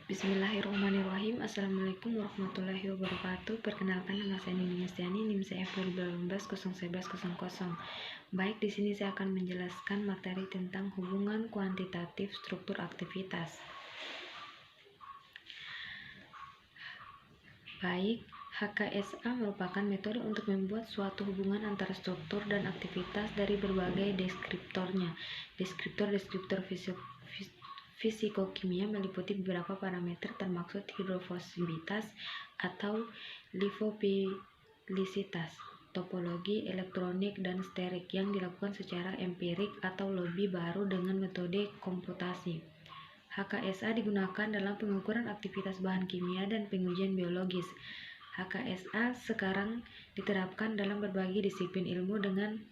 Bismillahirrahmanirrahim. Assalamualaikum warahmatullahi wabarakatuh. Perkenalkan, nama saya Nini Yastiani, NIM CF 2018-01100. Baik, di sini saya akan menjelaskan materi tentang hubungan kuantitatif struktur aktivitas. Baik, HKSA merupakan metode untuk membuat suatu hubungan antara struktur dan aktivitas dari berbagai deskriptornya. Deskriptor fisikokimia meliputi beberapa parameter termasuk hidrofosibilitas atau lipofilisitas, topologi elektronik dan sterik yang dilakukan secara empirik atau lebih baru dengan metode komputasi. HKSA digunakan dalam pengukuran aktivitas bahan kimia dan pengujian biologis. HKSA sekarang diterapkan dalam berbagai disiplin ilmu dengan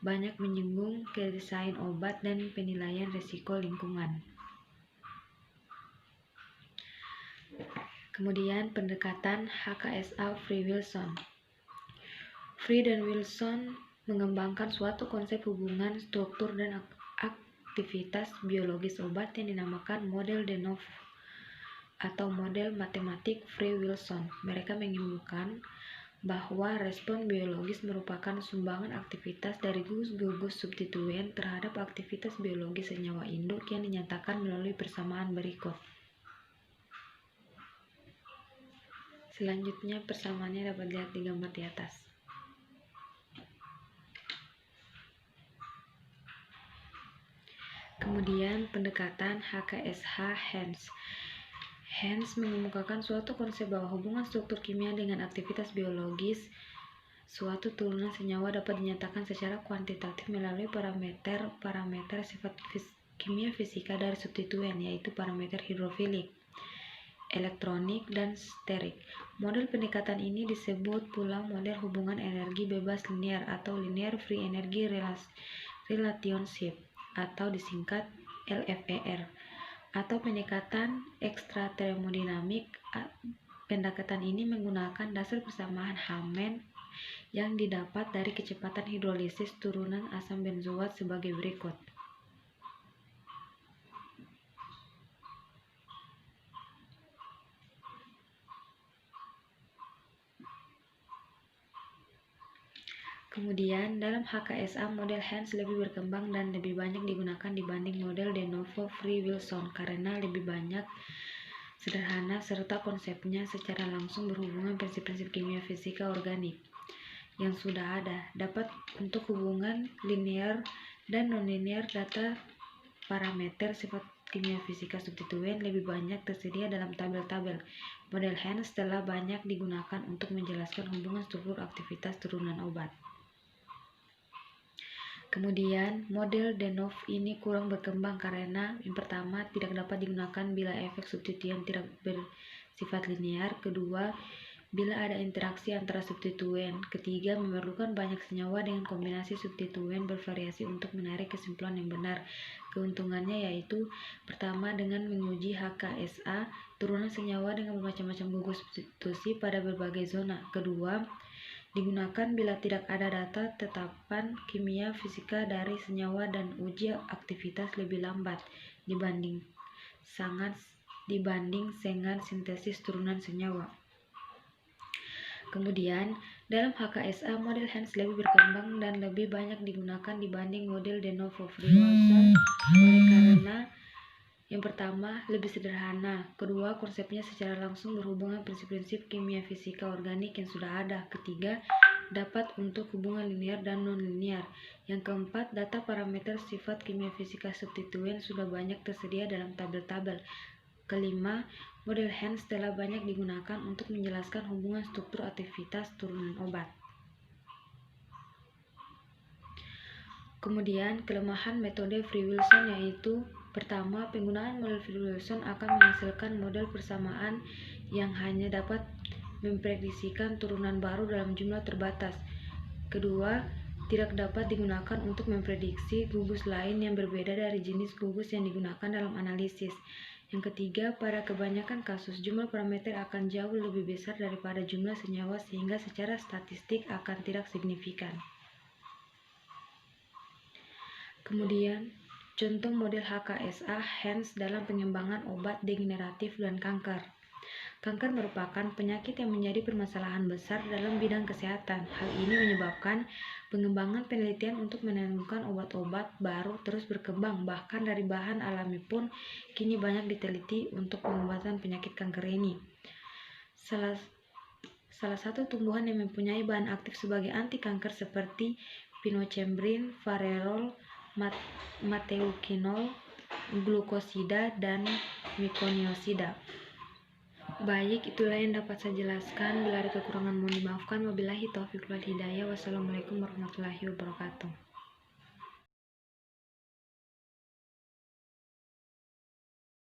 banyak menyinggung ke desain obat dan penilaian risiko lingkungan. Kemudian pendekatan HKSA Fry-Wilson. Fry dan Wilson mengembangkan suatu konsep hubungan struktur dan aktivitas biologis obat yang dinamakan model de Neuf atau model matematik Fry-Wilson. Mereka menyebutkan bahwa respon biologis merupakan sumbangan aktivitas dari gugus substituen terhadap aktivitas biologis senyawa induk yang dinyatakan melalui persamaan berikut. Selanjutnya persamaannya dapat dilihat di gambar di atas. Kemudian pendekatan HKSH Hans. Hans mengemukakan suatu konsep bahwa hubungan struktur kimia dengan aktivitas biologis suatu turunan senyawa dapat dinyatakan secara kuantitatif melalui parameter sifat kimia fisika dari substituen, yaitu parameter hidrofilik, elektronik, dan sterik. Model pendekatan ini disebut pula model hubungan energi bebas linear atau linear free energy relationship atau disingkat LFER, atau pendekatan ekstratermodinamik. Pendekatan ini menggunakan dasar persamaan Hammond yang didapat dari kecepatan hidrolisis turunan asam benzoat sebagai berikut. Kemudian, dalam HKSA, model Hans lebih berkembang dan lebih banyak digunakan dibanding model de novo Fry-Wilson karena lebih banyak sederhana serta konsepnya secara langsung berhubungan prinsip-prinsip kimia fisika organik yang sudah ada. Dapat untuk hubungan linear dan non-linear data parameter sifat kimia fisika substituen lebih banyak tersedia dalam tabel-tabel. Model Hans telah banyak digunakan untuk menjelaskan hubungan struktur aktivitas turunan obat. Kemudian, model de Neuf ini kurang berkembang karena yang pertama tidak dapat digunakan bila efek substituen tidak bersifat linear, kedua bila ada interaksi antara substituen, ketiga memerlukan banyak senyawa dengan kombinasi substituen bervariasi untuk menarik kesimpulan yang benar. Keuntungannya yaitu pertama dengan menguji HKSA turunan senyawa dengan bermacam-macam gugus substitusi pada berbagai zona, kedua digunakan bila tidak ada data tetapan kimia fisika dari senyawa dan uji aktivitas lebih lambat dibanding dengan sintesis turunan senyawa. Kemudian, dalam HKSA, model Hans lebih berkembang dan lebih banyak digunakan dibanding model de novo Fry-Wilson oleh karena yang pertama, lebih sederhana. Kedua, konsepnya secara langsung berhubungan prinsip-prinsip kimia fisika organik yang sudah ada. Ketiga, dapat untuk hubungan linear dan non-linear. Yang keempat, data parameter sifat kimia fisika substituen sudah banyak tersedia dalam tabel-tabel. Kelima, model Hans telah banyak digunakan untuk menjelaskan hubungan struktur aktivitas turunan obat. Kemudian, kelemahan metode Fry-Wilson yaitu pertama, penggunaan model Fry-Wilson akan menghasilkan model persamaan yang hanya dapat memprediksikan turunan baru dalam jumlah terbatas. Kedua, tidak dapat digunakan untuk memprediksi gugus lain yang berbeda dari jenis gugus yang digunakan dalam analisis. Yang ketiga, pada kebanyakan kasus jumlah parameter akan jauh lebih besar daripada jumlah senyawa sehingga secara statistik akan tidak signifikan. Kemudian, Contoh model HKSA Hans dalam pengembangan obat degeneratif dan kanker. Kanker merupakan penyakit yang menjadi permasalahan besar dalam bidang kesehatan. Hal ini menyebabkan pengembangan penelitian untuk menemukan obat-obat baru terus berkembang. Bahkan dari bahan alami pun kini banyak diteliti untuk pengobatan penyakit kanker ini. Salah satu tumbuhan yang mempunyai bahan aktif sebagai anti kanker seperti pinochembrin, varerol, mateukinol, glukosida, dan mikoniosida. Baik, itulah yang dapat saya jelaskan. Bila ada kekurangan mohon dimaafkan. Wabillahi taufiq wal hidayah. Wassalamualaikum warahmatullahi wabarakatuh.